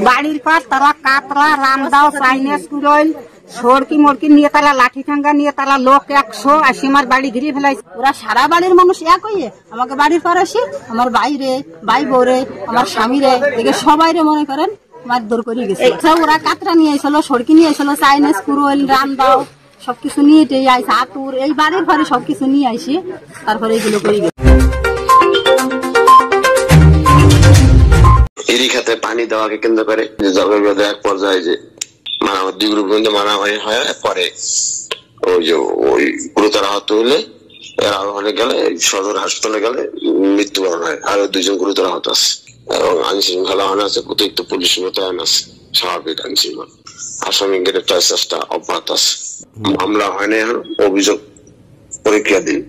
বাড়ির পর তারা কাতরা রামদাও চাইনিজ কুড়ল সড়কি মড়কি নিয়ে তারা লাঠি ঠাঙ্গা নিয়ে তারা লোক 180 আমার বাড়ি ঘিরে ফেলাইছে। ওরা সারা বাড়ির মানুষ এক হইয়ে আমাকে বাড়ির পর আসি আমার বাইরে ভাই বউরে আমার স্বামীরে এদিকে সবাইরে মনে করেন মারধর করে গেছে। ওরা কাতরা নিয়ে এসেছিল, সড়কি নিয়ে এসেছিল, চাইনিজ কুড়ল রামদাও সবকিছু নিয়ে আইসে, আতুর এই বাড়ির ঘরে সবকিছু নিয়ে আইসি, তারপরে এগুলো করে গেছে। এরই খাতে পানি দেওয়াকে কেন্দ্র করে যে জগৎ এক পর্যায়ে যে মারামারি দুই গ্রুপ মধ্যে মারামারি হয়, পরে ওই গুরুতর আহত হলে আরোহণে গেলে সদর হাসপাতালে গেলে মৃত্যুবরণ হয়, আরো 2 জন গুরুতর আহত আছে এবং আইন শৃঙ্খলা আনা আছে, অতিরিক্ত পুলিশ মোতায়েন আছে, স্বাভাবিক আইন শৃঙ্খলা। আসামি গ্রেপ্তারের চেষ্টা অব্যাহত আছে। মামলা হয়নি, এখন অভিযোগ প্রক্রিয়া দিন।